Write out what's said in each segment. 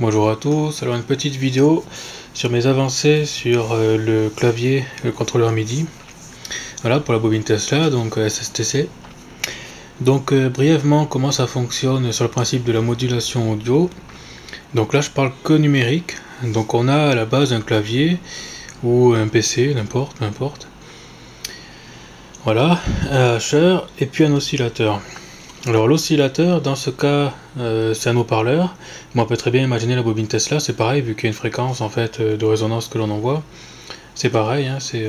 Bonjour à tous, alors une petite vidéo sur mes avancées sur le clavier, le contrôleur MIDI, voilà pour la bobine Tesla, donc SSTC. Donc brièvement comment ça fonctionne sur le principe de la modulation audio. Donc là je parle que numérique, donc on a à la base un clavier ou un PC, n'importe, peu importe. Voilà, un hacheur et puis un oscillateur. Alors l'oscillateur, dans ce cas, c'est un haut-parleur. Mais on peut très bien imaginer la bobine Tesla, c'est pareil, vu qu'il y a une fréquence en fait de résonance que l'on envoie. C'est pareil, hein, c'est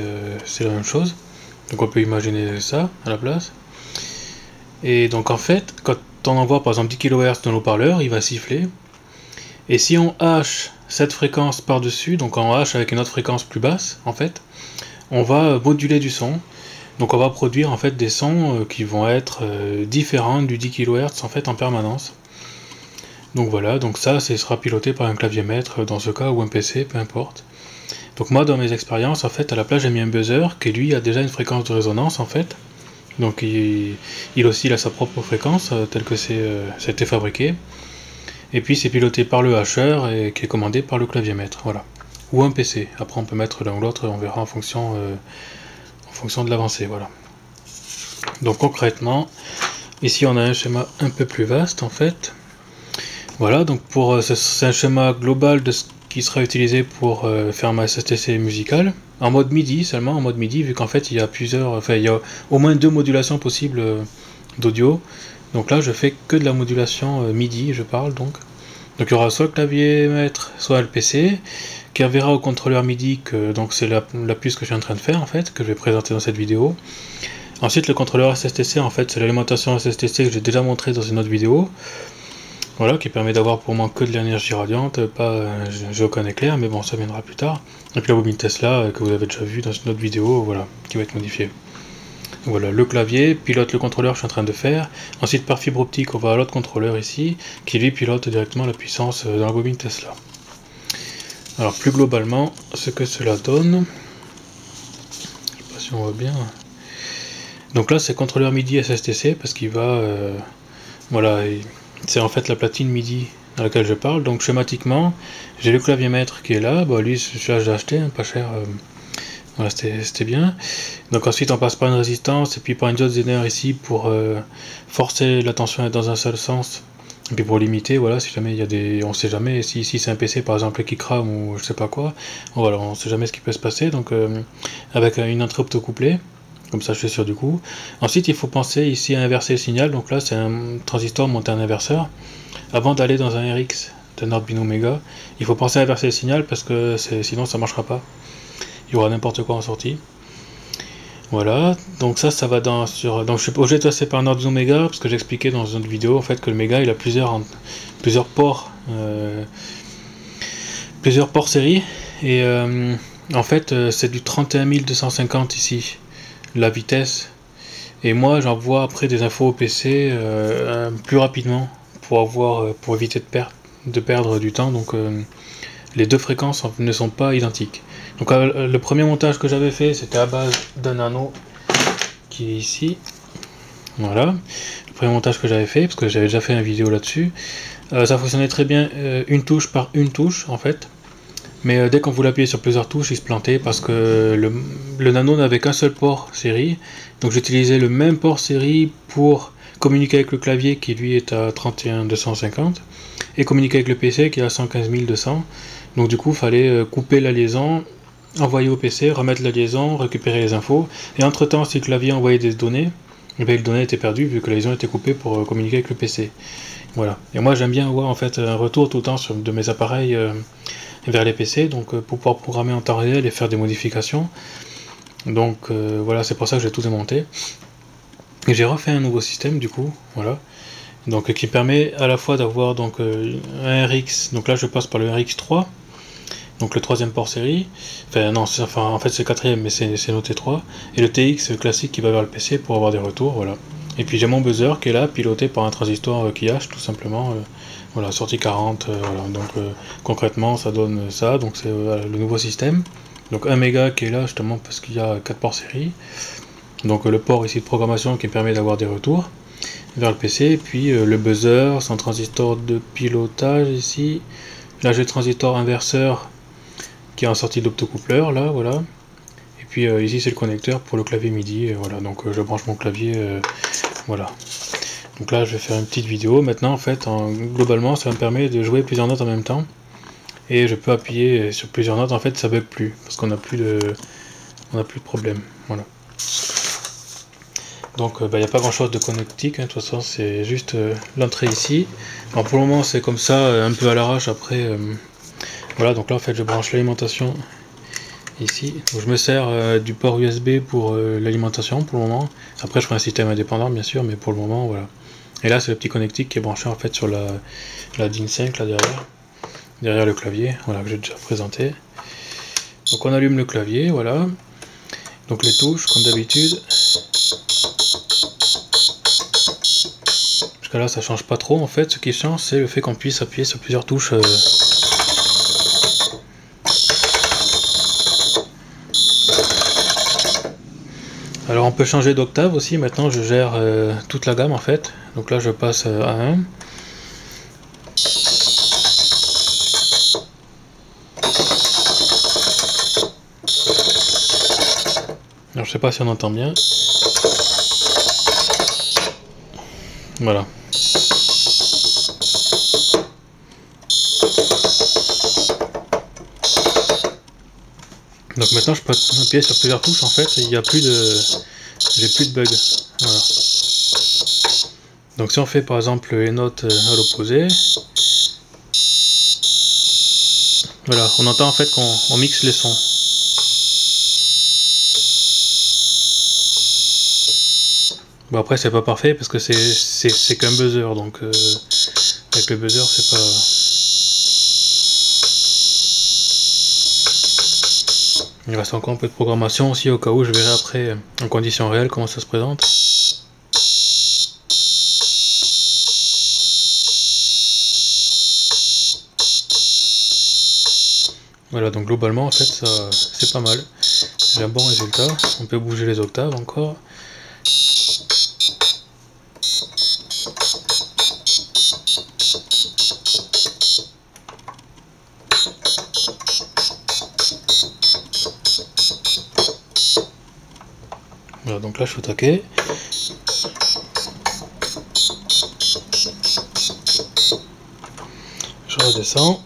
la même chose. Donc on peut imaginer ça à la place. Et donc en fait, quand on envoie par exemple 10 kHz dans l'haut-parleur, il va siffler. Et si on hache cette fréquence par-dessus, donc on hache avec une autre fréquence plus basse, en fait, on va moduler du son. Donc on va produire en fait des sons qui vont être différents du 10 kHz en fait en permanence. Donc voilà, donc ça sera piloté par un clavier maître dans ce cas ou un PC, peu importe. Donc moi dans mes expériences en fait à la place j'ai mis un buzzer qui lui a déjà une fréquence de résonance en fait. Donc il oscille à sa propre fréquence telle que c'était fabriqué. Et puis c'est piloté par le hacheur et qui est commandé par le clavier maître, voilà. Ou un PC, après on peut mettre l'un ou l'autre, on verra en fonction de l'avancée, voilà. Donc concrètement, ici on a un schéma un peu plus vaste en fait. Voilà, donc c'est un schéma global de ce qui sera utilisé pour faire ma SSTC musicale, en mode MIDI seulement, en mode MIDI, vu qu'en fait il y a au moins 2 modulations possibles d'audio. Donc là je fais que de la modulation MIDI, je parle donc. Donc il y aura soit le clavier maître, soit le PC, qui enverra au contrôleur MIDI, donc c'est la puce que je suis en train de faire en fait, que je vais présenter dans cette vidéo. Ensuite le contrôleur SSTC en fait c'est l'alimentation SSTC que j'ai déjà montré dans une autre vidéo. Voilà, qui permet d'avoir pour moi que de l'énergie radiante, pas géocone éclair, mais bon ça viendra plus tard. Et puis la bobine Tesla que vous avez déjà vu dans une autre vidéo, voilà, qui va être modifiée. Voilà, le clavier pilote le contrôleur que je suis en train de faire. Ensuite par fibre optique on va à l'autre contrôleur ici, qui lui pilote directement la puissance dans la bobine Tesla. Alors plus globalement, ce que cela donne, je sais pas si on voit bien. Donc là c'est contrôleur MIDI SSTC parce qu'il va, voilà, c'est en fait la platine MIDI dans laquelle je parle. Donc schématiquement, j'ai le clavier maître qui est là. Bon, lui celui-là j'ai acheté, hein, pas cher. Voilà, c'était bien. Donc ensuite on passe par une résistance et puis par une diode Zener ici pour forcer la tension dans un seul sens. Et puis pour limiter, voilà, si jamais il y a des... On sait jamais, si c'est un PC par exemple qui crame ou je sais pas quoi, voilà, on sait jamais ce qui peut se passer, donc avec une entrée optocouplée, comme ça je suis sûr du coup. Ensuite il faut penser ici à inverser le signal, donc là c'est un transistor monté en inverseur. Avant d'aller dans un RX d'un Arduino Mega, il faut penser à inverser le signal parce que sinon ça marchera pas. Il y aura n'importe quoi en sortie. Voilà, donc ça va donc je suis obligé de passer par un Arduino Mega parce que j'expliquais dans une autre vidéo en fait que le Mega il a plusieurs ports série et en fait c'est du 31250 ici la vitesse, et moi j'envoie après des infos au PC plus rapidement pour éviter de perdre du temps, donc les deux fréquences ne sont pas identiques. Donc le premier montage que j'avais fait c'était à base d'un nano qui est ici, voilà, le premier montage que j'avais fait parce que j'avais déjà fait une vidéo là-dessus. Ça fonctionnait très bien, une touche par une touche en fait, mais dès qu'on voulait appuyer sur plusieurs touches il se plantait parce que le nano n'avait qu'un seul port série, donc j'utilisais le même port série pour communiquer avec le clavier qui lui est à 31250 et communiquer avec le PC qui est à 115200. Donc du coup il fallait couper la liaison, envoyer au PC, remettre la liaison, récupérer les infos, et entre temps si le clavier envoyait des données, et bien les données étaient perdues vu que la liaison était coupée pour communiquer avec le PC. Voilà. Et moi j'aime bien avoir en fait un retour tout le temps de mes appareils vers les PC, donc pour pouvoir programmer en temps réel et faire des modifications. Donc voilà, c'est pour ça que j'ai tout démonté. Et j'ai refait un nouveau système du coup, voilà. Donc qui permet à la fois d'avoir donc un RX, donc là je passe par le RX3, donc le troisième port série, en fait c'est le quatrième mais c'est noté 3, et le TX classique qui va vers le PC pour avoir des retours, voilà. Et puis j'ai mon buzzer qui est là, piloté par un transistor qui hache tout simplement, voilà, sortie 40, voilà. Donc concrètement ça donne ça, donc c'est voilà, le nouveau système. Donc 1 méga qui est là justement parce qu'il y a 4 ports série, donc le port ici de programmation qui permet d'avoir des retours vers le PC, et puis le buzzer, son transistor de pilotage ici, Là j'ai le transistor inverseur qui est en sortie d'optocoupleur, là voilà. Et puis ici c'est le connecteur pour le clavier MIDI, voilà, donc je branche mon clavier, voilà. Donc là je vais faire une petite vidéo. Maintenant en fait, globalement ça me permet de jouer plusieurs notes en même temps. Et je peux appuyer sur plusieurs notes, en fait ça bug plus, parce qu'on n'a plus de problème, voilà. Donc il n'y a pas grand chose de connectique, hein, de toute façon c'est juste l'entrée ici. Alors pour le moment c'est comme ça, un peu à l'arrache, après voilà, donc là en fait je branche l'alimentation ici. Donc je me sers du port USB pour l'alimentation pour le moment. Après je ferai un système indépendant bien sûr, mais pour le moment voilà. Et là c'est le petit connectique qui est branché en fait sur la DIN 5 là derrière le clavier, voilà, que j'ai déjà présenté. Donc on allume le clavier, voilà. Donc les touches comme d'habitude. Jusqu'à là ça change pas trop en fait, ce qui change c'est le fait qu'on puisse appuyer sur plusieurs touches. Alors on peut changer d'octave aussi, maintenant je gère toute la gamme en fait. Donc là je passe à 1. Alors je sais pas si on entend bien. Voilà. Donc maintenant je peux appuyer sur plusieurs touches en fait, et il n'y a plus de... j'ai plus de bugs. Voilà. Donc si on fait par exemple les notes à l'opposé, voilà, on entend en fait qu'on mixe les sons. Bon après c'est pas parfait parce que c'est qu'un buzzer, donc avec le buzzer c'est pas... Il reste encore un peu de programmation aussi au cas où, je verrai après en conditions réelles comment ça se présente. Voilà, donc globalement en fait ça c'est pas mal. J'ai un bon résultat. On peut bouger les octaves encore. Voilà, donc là je suis au taquet. Je redescends.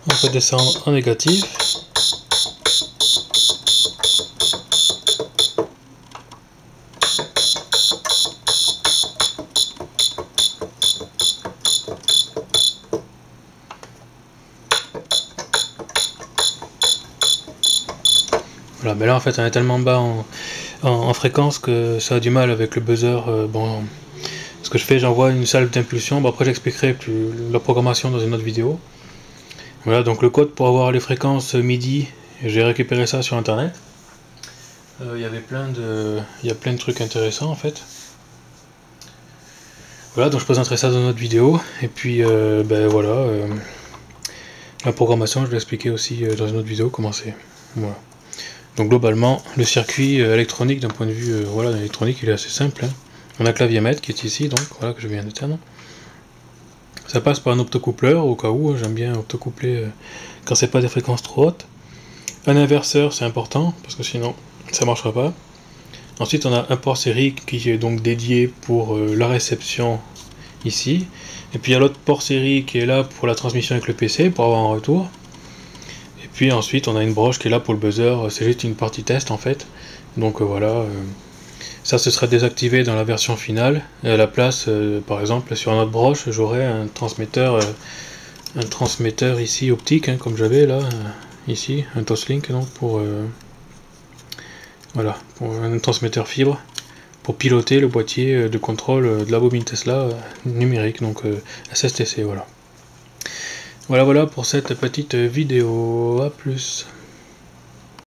On peut descendre en négatif. Voilà, mais là en fait on est tellement bas en fréquence que ça a du mal avec le buzzer. Bon, ce que je fais, j'envoie une salve d'impulsion. Bon, après j'expliquerai la programmation dans une autre vidéo. Voilà, donc le code pour avoir les fréquences MIDI, j'ai récupéré ça sur internet. Il y a plein de trucs intéressants en fait. Voilà, donc je présenterai ça dans notre vidéo. Et puis ben voilà, la programmation je vais l'expliquer aussi dans une autre vidéo comment c'est. Voilà. Donc globalement, le circuit électronique d'un point de vue voilà, électronique, il est assez simple. Hein. On a clavier maître qui est ici, donc voilà, que je viens d'éteindre. Ça passe par un optocoupleur au cas où, j'aime bien optocoupler quand c'est pas des fréquences trop hautes. Un inverseur c'est important parce que sinon ça marchera pas. Ensuite on a un port série qui est donc dédié pour la réception ici. Et puis il y a l'autre port série qui est là pour la transmission avec le PC pour avoir un retour. Et puis ensuite on a une broche qui est là pour le buzzer, c'est juste une partie test en fait. Donc voilà. Ça ce sera désactivé dans la version finale, et à la place, par exemple, sur notre broche, j'aurai un transmetteur ici optique, hein, comme j'avais là, ici, un Toslink, donc pour voilà, pour un transmetteur fibre, pour piloter le boîtier de contrôle de la bobine Tesla numérique, donc SSTC, voilà. Voilà pour cette petite vidéo, à plus.